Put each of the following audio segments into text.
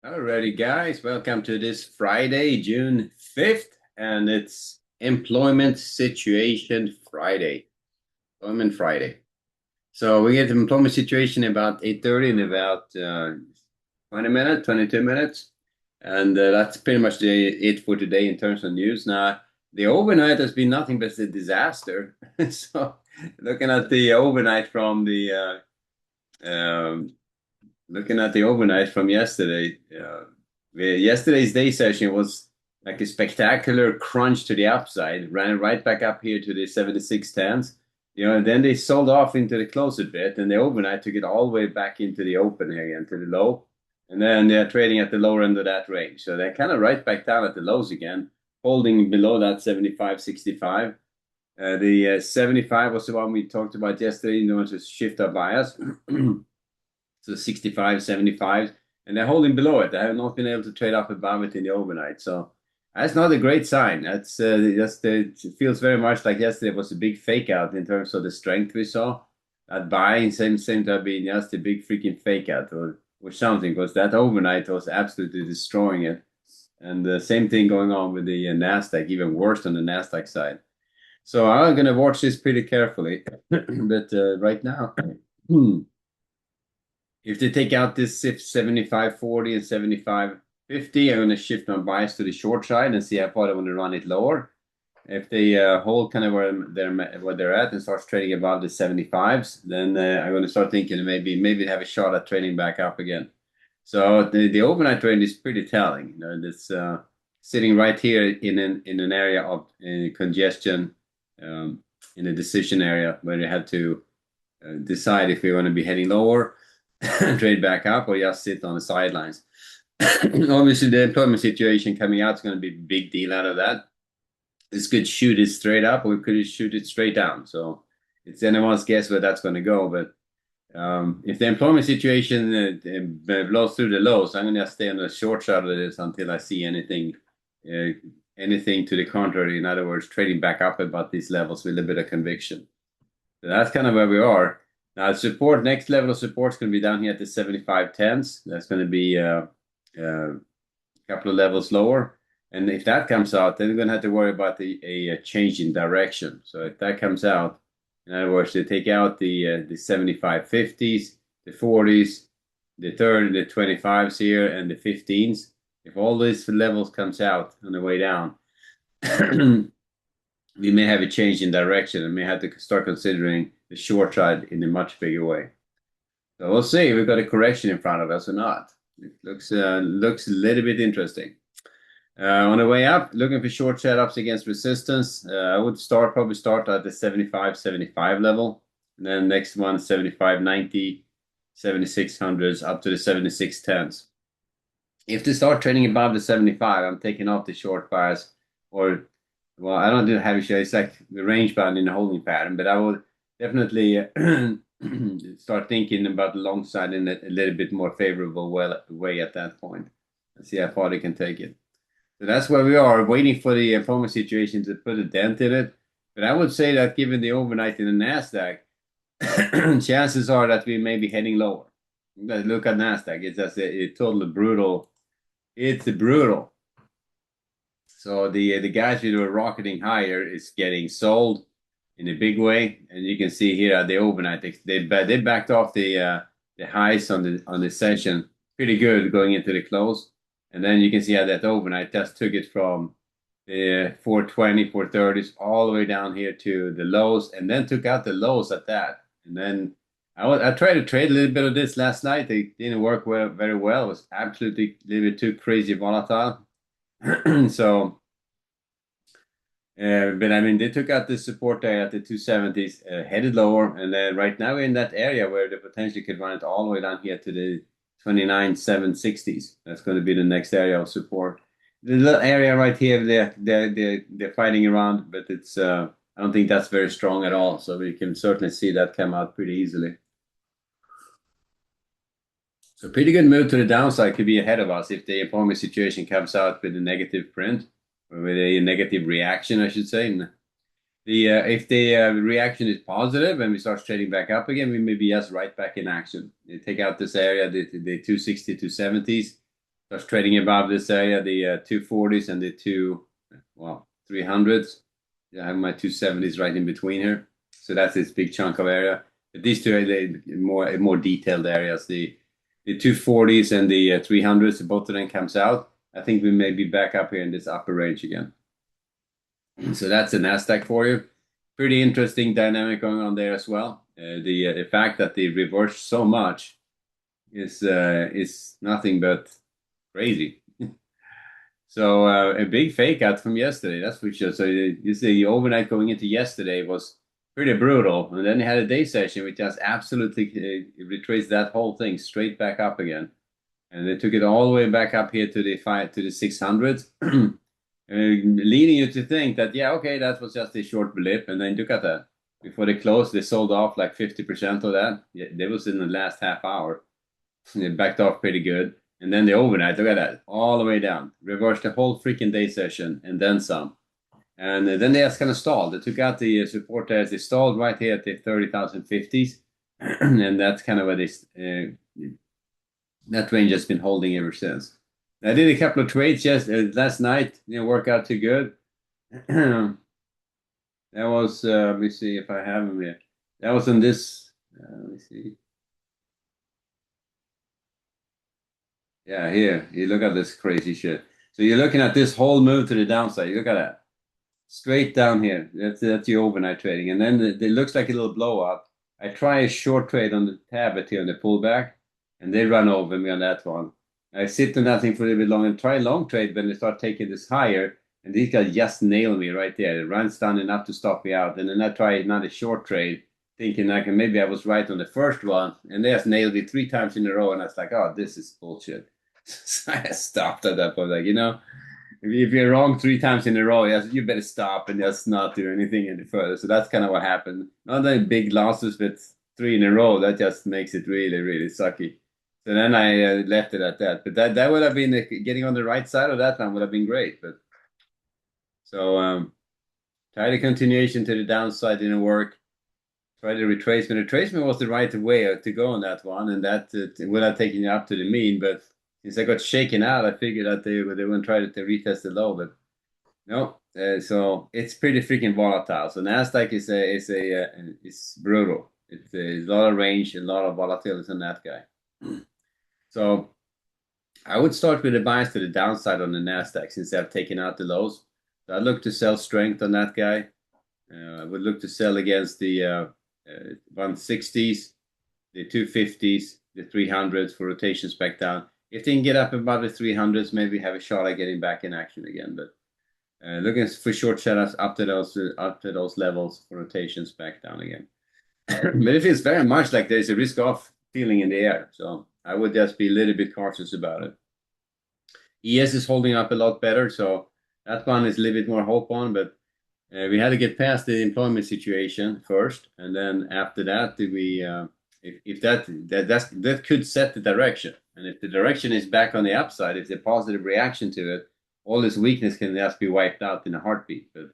Alrighty, guys, welcome to this Friday, June 5th, and it's Employment Situation Friday. Employment Friday. So we get the employment situation about 8:30 in about 20 minutes, 22 minutes. And that's pretty much it for today in terms of news. Now, the overnight has been nothing but a disaster. So looking at the overnight from the looking at the overnight from yesterday, yesterday's day session was like a spectacular crunch to the upside, ran right back up here to the 76.10s. And then they sold off into the close a bit, and the overnight took it all the way back into the open here again to the low. And then they're trading at the lower end of that range. So they're kind of right back down at the lows again, holding below that 75.65. The 75 was the one we talked about yesterday, to shift our bias. So 65, 75, and they're holding below it. They have not been able to trade up above it in the overnight. So that's not a great sign. That's just it feels very much like yesterday was a big fake out in terms of the strength we saw. That buying seems to have been just a big freaking fake out or something, because that overnight was absolutely destroying it. And the same thing going on with the Nasdaq, even worse on the Nasdaq side. So I'm going to watch this pretty carefully. But right now, if they take out this 75.40 and 75.50, I'm going to shift my bias to the short side and see how far I want to run it lower. If they hold kind of where they're at and starts trading above the 75s, then I'm going to start thinking maybe have a shot at trading back up again. So the overnight trend is pretty telling. It's sitting right here in an area of congestion, in a decision area where you have to decide if we want to be heading lower, trade back up, or just sit on the sidelines. Obviously, the employment situation coming out is going to be a big deal out of that. This could shoot it straight up, or we could shoot it straight down. So it's anyone's guess where that's going to go. But if the employment situation blows through the lows, I'm going to stay on the short side of this until I see anything to the contrary. In other words, trading back up about these levels with a bit of conviction. So that's kind of where we are. Now, support, next level of support is going to be down here at the 75.10s. That's going to be a couple of levels lower. And if that comes out, then we're going to have to worry about a change in direction. So if that comes out, in other words, they take out the 75.50s, the 40s, the 30, the 25s here, and the 15s. If all these levels comes out on the way down, we may have a change in direction and may have to start considering the short side in a much bigger way. So we'll see if we've got a correction in front of us or not. It looks a little bit interesting. On the way up, looking for short setups against resistance. I would probably start at the 75.75 level, and then next one 75.90, 7600s up to the 76.10s. If they start trading above the 75, I'm taking off the short bias, or well, I don't do heavy share. It's like the range bound in the holding pattern, but I will definitely start thinking about the long side in a little bit more favorable way at that point and see how far they can take it. So that's where we are, waiting for the employment situation to put a dent in it. But I would say that given the overnight in the Nasdaq, chances are that we may be heading lower. Look at Nasdaq; it's just a totally brutal. It's brutal. So the guys who were rocketing higher is getting sold in a big way, and you can see here at the overnight they backed off the highs on the session pretty good going into the close, and then you can see how that overnight just took it from the 420, 430s all the way down here to the lows, and then took out the lows at that. And then I tried to trade a little bit of this last night. It didn't work very well. It was absolutely a little bit too crazy volatile. So, but I mean, they took out the support there at the 270s, headed lower, and then right now we're in that area where they potentially could run it all the way down here to the 29,760s. That's going to be the next area of support. The little area right here, they're fighting around, but it's I don't think that's very strong at all. So we can certainly see that come out pretty easily. So pretty good move to the downside could be ahead of us if the employment situation comes out with a negative print, or with a negative reaction, I should say. And if the reaction is positive and we start trading back up again, we may be right back in action. They take out this area, the 260, 270s, Starts trading above this area, the 240s and the 300s. Yeah, I have my 270s right in between here. So that's this big chunk of area. But these two are the more detailed areas. The 240s and the 300s, both of them comes out. I think we may be back up here in this upper range again. So that's the Nasdaq for you. Pretty interesting dynamic going on there as well. The fact that they reversed so much is nothing but crazy. So a big fake out from yesterday, that's for sure. So you see, the overnight going into yesterday was pretty brutal, and then you had a day session which just absolutely retraced that whole thing straight back up again, and they took it all the way back up here to the 600s, leading you to think that yeah, okay, that was just a short blip, and then look at that. Before they closed, they sold off like 50% of that. Yeah, that was in the last half hour. They backed off pretty good. And then the overnight, look at that, all the way down. Reversed the whole freaking day session and then some. And then they just kind of stalled. They took out the support areas. They stalled right here at the 30,050s. And that's kind of what that range has been holding ever since. I did a couple of trades last night. Didn't work out too good. That was, let me see if I have them here. That was on this, let me see. Yeah, here, you look at this crazy shit. So you're looking at this whole move to the downside. You look at that. Straight down here. That's your overnight trading. And then it looks like a little blow up. I try a short trade on the tablet here on the pullback, and they run over me on that one. I sit on that thing for a little bit long and try a long trade when they start taking this higher, and these guys just nail me right there. It runs down enough to stop me out. And then I try another short trade, thinking like maybe I was right on the first one, and they just nailed it 3 times in a row, and I was like, oh, this is bullshit. So I stopped at that point, like, if you're wrong 3 times in a row, yes, you better stop and just not do anything any further. So that's kind of what happened. Not any big losses, but 3 in a row, that just makes it really, really sucky. So then I left it at that. But that would have been getting on the right side of that one would have been great. But so try the continuation to the downside didn't work. Try the retracement. Retracement was the right way to go on that one, and that would have taken you up to the mean. But since I got shaken out, I figured that they wouldn't try to retest the low. But no, so it's pretty freaking volatile. So Nasdaq is brutal. It's a lot of range, a lot of volatility on that guy. So I would start with a bias to the downside on the Nasdaq since I've taken out the lows. So I'd look to sell strength on that guy. I would look to sell against the 160s, the 250s, the 300s for rotations back down. If they can get up above the 300s, maybe have a shot at getting back in action again. But looking for short setups up to those levels for rotations back down again. But it feels very much like there's a risk-off feeling in the air. So I would just be a little bit cautious about it. ES is holding up a lot better, so that one is a little bit more hope on, but we had to get past the employment situation first, and then after that, if that could set the direction, and if the direction is back on the upside, if the positive reaction to it, all this weakness can just be wiped out in a heartbeat. But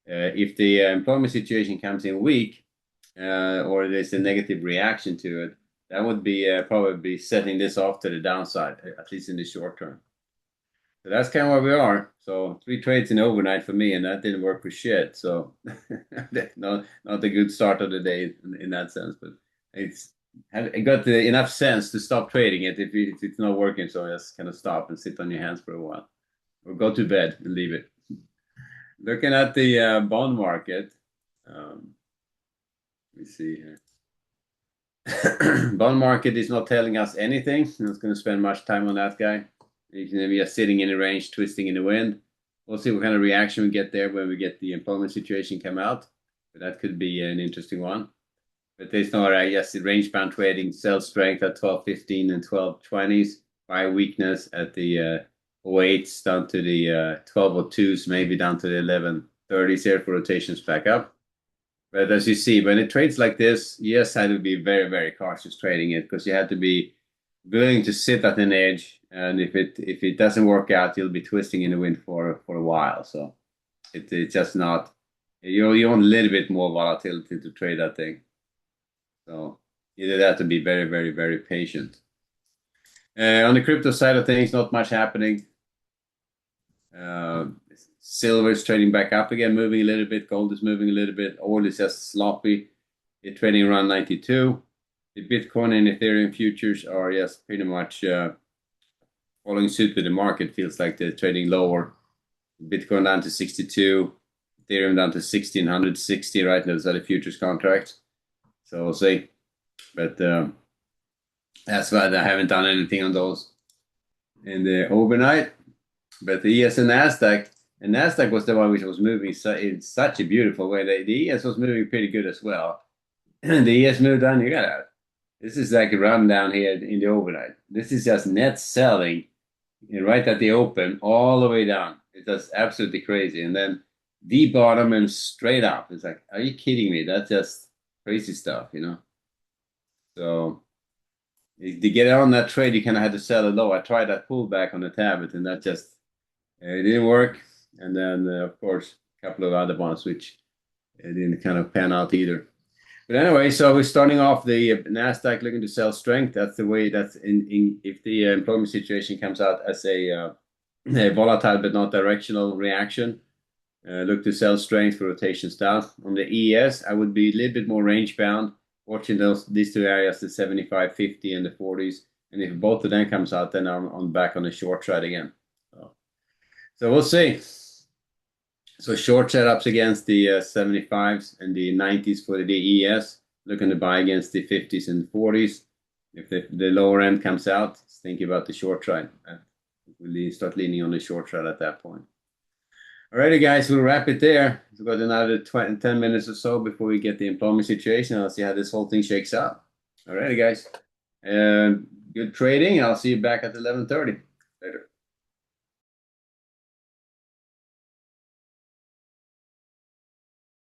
if the employment situation comes in weak, or there's a negative reaction to it, that would be probably setting this off to the downside, at least in the short term. So that's kind of where we are. So 3 trades in overnight for me, and that didn't work for shit. So not a good start of the day in that sense, but I got enough sense to stop trading it if it's not working. So just kind of stop and sit on your hands for a while, or go to bed and leave it. Looking at the bond market, let me see here. Bond market is not telling us anything. I'm not going to spend much time on that guy. You can be sitting in a range, twisting in the wind. We'll see what kind of reaction we get there when we get the employment situation come out. But that could be an interesting one. But there's no, I guess, the range bound trading, sell strength at 12.15 and 12.20s, buy weakness at the 08s down to the 12.02s, maybe down to the 11.30s here for rotations back up. But as you see, when it trades like this, yes, I had to be very, very cautious trading it because you have to be willing to sit at an edge, and if it doesn't work out, you'll be twisting in the wind for a while. So it's just not. You want a little bit more volatility to trade that thing. So you have to be very, very, very patient. On the crypto side of things, not much happening. Uh, Silver is trading back up again, moving a little bit. Gold is moving a little bit. Oil is just sloppy. It's trading around 92. The Bitcoin and Ethereum futures are just pretty much following suit with the market. Feels like they're trading lower. Bitcoin down to 62, Ethereum down to 1660 right now. Those are the futures contracts. So we'll see. But that's why I haven't done anything on those in the overnight. But the ES and Nasdaq was the one which was moving in such a beautiful way. The ES was moving pretty good as well. And the ES moved down. You got that. This is like a run down here in the overnight. This is just net selling right at the open all the way down. It's just absolutely crazy. And then the bottom and straight up. It's like, are you kidding me? That's just crazy stuff, you know? So to get on that trade, you kind of had to sell it low. I tried that pullback on the tablet, and that just it didn't work. And then, of course, a couple of other ones which didn't kind of pan out either. But anyway, so we're starting off the Nasdaq looking to sell strength. That's the way. That's in if the employment situation comes out as a volatile but not directional reaction. Look to sell strength for rotations down. On the ES, I would be a little bit more range bound, watching these two areas, the 75, 50, and the 40s. And if both of them comes out, then I'm on back on the short side again. So we'll see. So short setups against the 75s and the 90s for the ES. Looking to buy against the 50s and 40s. If the lower end comes out, think about the short side. We'll start leaning on the short side at that point. Alrighty, guys, we'll wrap it there. We've got another 10 minutes or so before we get the employment situation. I'll see how this whole thing shakes out. Alrighty, guys. Good trading. I'll see you back at 11:30.